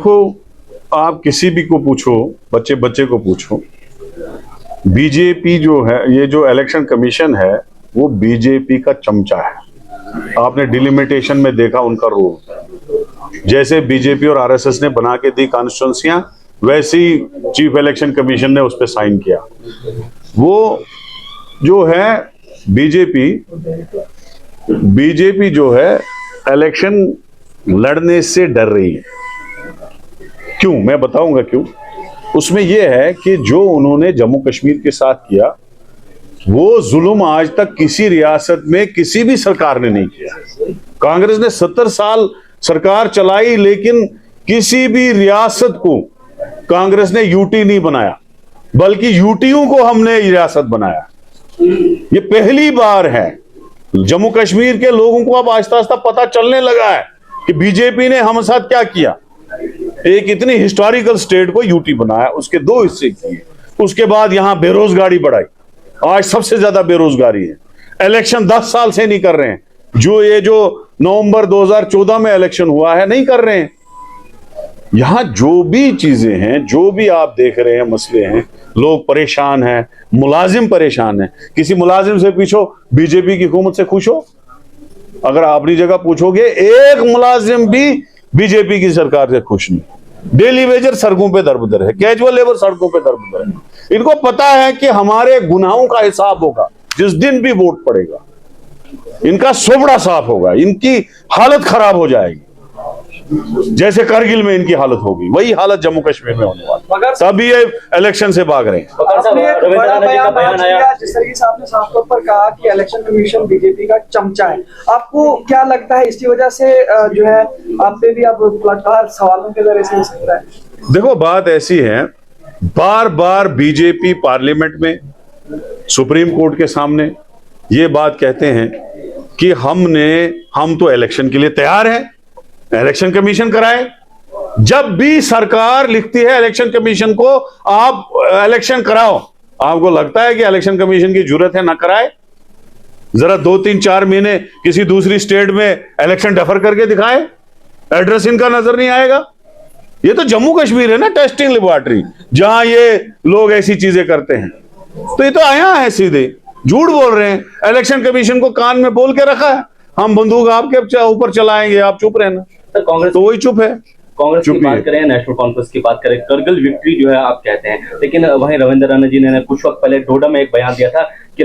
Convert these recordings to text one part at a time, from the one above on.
देखो, आप किसी भी को पूछो, बच्चे बच्चे को पूछो, बीजेपी जो है, ये जो इलेक्शन कमीशन है वो बीजेपी का चमचा है। आपने डिलिमिटेशन में देखा उनका रोल, जैसे बीजेपी और आरएसएस ने बना के दी कॉन्स्टिट्यूंसियां, वैसी चीफ इलेक्शन कमीशन ने उस पर साइन किया। वो जो है बीजेपी जो है इलेक्शन लड़ने से डर रही है। क्यों, मैं बताऊंगा क्यों। उसमें यह है कि जो उन्होंने जम्मू कश्मीर के साथ किया, वो जुल्म आज तक किसी रियासत में किसी भी सरकार ने नहीं किया। कांग्रेस ने 70 साल सरकार चलाई, लेकिन किसी भी रियासत को कांग्रेस ने यूटी नहीं बनाया, बल्कि यूटीयू को हमने रियासत बनाया। ये पहली बार है। जम्मू कश्मीर के लोगों को अब आहिस्ता आहिस्ता पता चलने लगा है कि बीजेपी ने हम साथ क्या किया। एक इतनी हिस्टोरिकल स्टेट को यूटी बनाया, उसके 2 हिस्से किए, उसके बाद यहां बेरोजगारी बढ़ाई, आज सबसे ज्यादा बेरोजगारी है। इलेक्शन 10 साल से नहीं कर रहे हैं, जो नवंबर 2014 में इलेक्शन हुआ है नहीं कर रहे हैं। यहां जो भी चीजें हैं, जो भी आप देख रहे हैं मसले हैं, लोग परेशान हैं, मुलाजिम परेशान हैं। किसी मुलाजिम से पूछो बीजेपी की हुकूमत से खुश हो? अगर आप अपनी जगह पूछोगे, एक मुलाजिम भी बीजेपी की सरकार से खुश नहीं। डेली वेजर सड़कों पे दरबदर है, कैजुअल लेबर सड़कों पे दरबदर है। इनको पता है कि हमारे गुनाहों का हिसाब होगा जिस दिन भी वोट पड़ेगा। इनका सोबड़ा साफ होगा, इनकी हालत खराब हो जाएगी। जैसे करगिल में इनकी हालत होगी, वही हालत जम्मू कश्मीर में होने वाली। तभी ये इलेक्शन से भाग रहे हैं। जिस तरीके से आपने साफ तौर पर कहा कि इलेक्शन कमीशन बीजेपी का चमचा है, आपको क्या लगता है इसकी वजह से जो है आप पे भी अब लगातार सवालों के जरिए से हो सकता है? देखो, बात ऐसी है, बार बार बीजेपी पार्लियामेंट में, सुप्रीम कोर्ट के सामने ये बात कहते हैं कि हम तो इलेक्शन के लिए तैयार हैं, इलेक्शन कमीशन कराए। जब भी सरकार लिखती है इलेक्शन कमीशन को, आप इलेक्शन कराओ, आपको लगता है कि इलेक्शन कमीशन की जरूरत है ना कराए? जरा 2-3-4 महीने किसी दूसरी स्टेट में इलेक्शन डेफर करके दिखाए, एड्रेस इनका नजर नहीं आएगा। ये तो जम्मू कश्मीर है ना, टेस्टिंग लेबोरेटरी, जहां ये लोग ऐसी चीजें करते हैं। तो ये तो आया है, सीधे झूठ बोल रहे हैं। इलेक्शन कमीशन को कान में बोल के रखा है, हम बंदूक आपके ऊपर चलाएंगे, आप चुप रहना। कांग्रेस तो वही चुप है। कांग्रेस की बात करें, नेशनल कॉन्फ्रेंस की बात करें, करगिल विक्ट्री जो है आप कहते हैं, लेकिन वहीं रविंद्र रैना जी ने कुछ वक्त पहले डोडा में एक बयान दिया था कि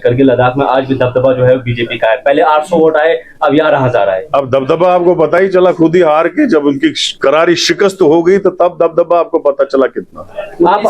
करगिल लद्दाख में आज भी दबदबा जो है बीजेपी का है। पहले 800 वोट आए, अब 11,000 आए। अब दबदबा आपको पता ही चला, खुद ही हार के जब उनकी करारी शिकस्त हो गई तो तब दबदबा आपको पता चला कितना। आप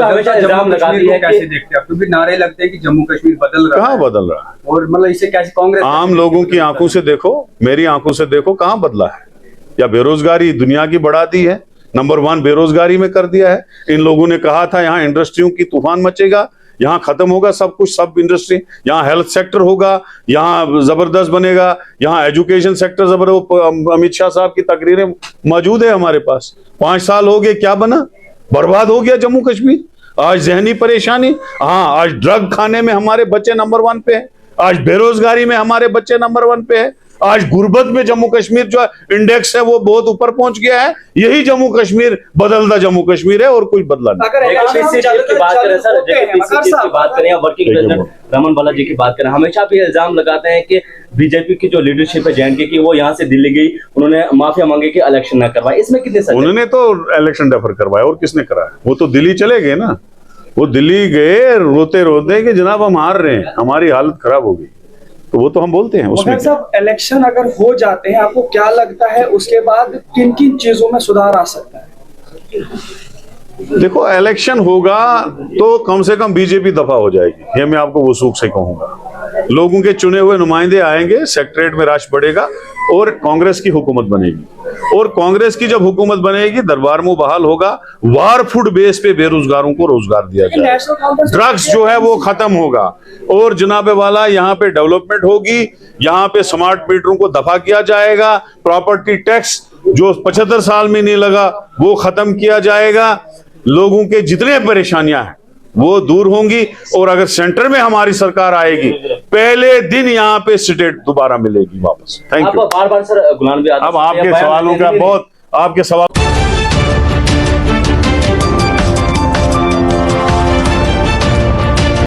हमेशा इल्जाम लगाती है, कैसे देखते हैं? क्योंकि नारे लगते हैं कि जम्मू कश्मीर बदल रहा है। कहाँ बदल रहा है? और मतलब इसे कैसे कांग्रेस, आम लोगों की आंखों से देखो, मेरी आंखों से देखो, कहाँ बदला है? या बेरोजगारी दुनिया की बढ़ा दी है, नंबर 1 बेरोजगारी में कर दिया है। इन लोगों ने कहा था यहाँ इंडस्ट्रियों की तूफान मचेगा, यहाँ खत्म होगा सब कुछ, सब इंडस्ट्री, यहाँ हेल्थ सेक्टर होगा, यहाँ जबरदस्त बनेगा, यहाँ एजुकेशन सेक्टर जबरदस्त। अमित शाह साहब की तकरीरें मौजूद है हमारे पास। 5 साल हो गए, क्या बना? बर्बाद हो गया जम्मू कश्मीर। आज जहनी परेशानी, हाँ, आज ड्रग खाने में हमारे बच्चे नंबर 1 पे है, आज बेरोजगारी में हमारे बच्चे नंबर 1 पे है, आज गुर्बत में जम्मू कश्मीर जो इंडेक्स है वो बहुत ऊपर पहुंच गया है। यही जम्मू कश्मीर बदलता जम्मू कश्मीर है, और कुछ बदला नहीं। अगर की बात करें सर, की बात करें, वर्किंग प्रेसिडेंट रमन बालाजी की बात करें, हमेशा भी इल्जाम लगाते हैं कि बीजेपी की जो लीडरशिप है जेएनके की, वो यहाँ से दिल्ली गई, उन्होंने माफिया मांगे कि इलेक्शन न करवाए। इसमें कितने सच? उन्होंने तो इलेक्शन डेफर करवाया, और किसने कराया? वो तो दिल्ली चले गए ना, वो दिल्ली गए रोते रोते कि जनाब हम हार रहे हैं, हमारी हालत खराब हो गई। तो वो तो हम बोलते हैं उसमें। सब इलेक्शन अगर हो जाते हैं, आपको क्या लगता है उसके बाद किन किन चीजों में सुधार आ सकता है? देखो, इलेक्शन होगा तो कम से कम बीजेपी दफा हो जाएगी, ये मैं आपको वसूख से कहूंगा। लोगों के चुने हुए नुमाइंदे आएंगे, सेक्रेटरीट में रश बढ़ेगा और कांग्रेस की हुकूमत बनेगी। और कांग्रेस की जब हुकूमत बनेगी, दरबार मुंह बहाल होगा, वार फूड बेस पे बेरोजगारों को रोजगार दिया जाएगा, ड्रग्स जो है वो खत्म होगा, और जनाबे वाला यहाँ पे डेवलपमेंट होगी, यहाँ पे स्मार्ट मीटरों को दफा किया जाएगा, प्रॉपर्टी टैक्स जो 75 साल में नहीं लगा वो खत्म किया जाएगा, लोगों के जितने परेशानियां हैं वो दूर होंगी। और अगर सेंटर में हमारी सरकार आएगी, पहले दिन यहाँ पे स्टेट दोबारा मिलेगी वापस। Thank you. बार-बार सर गुलाम भी अब आपके सवालों का बहुत आपके सवाल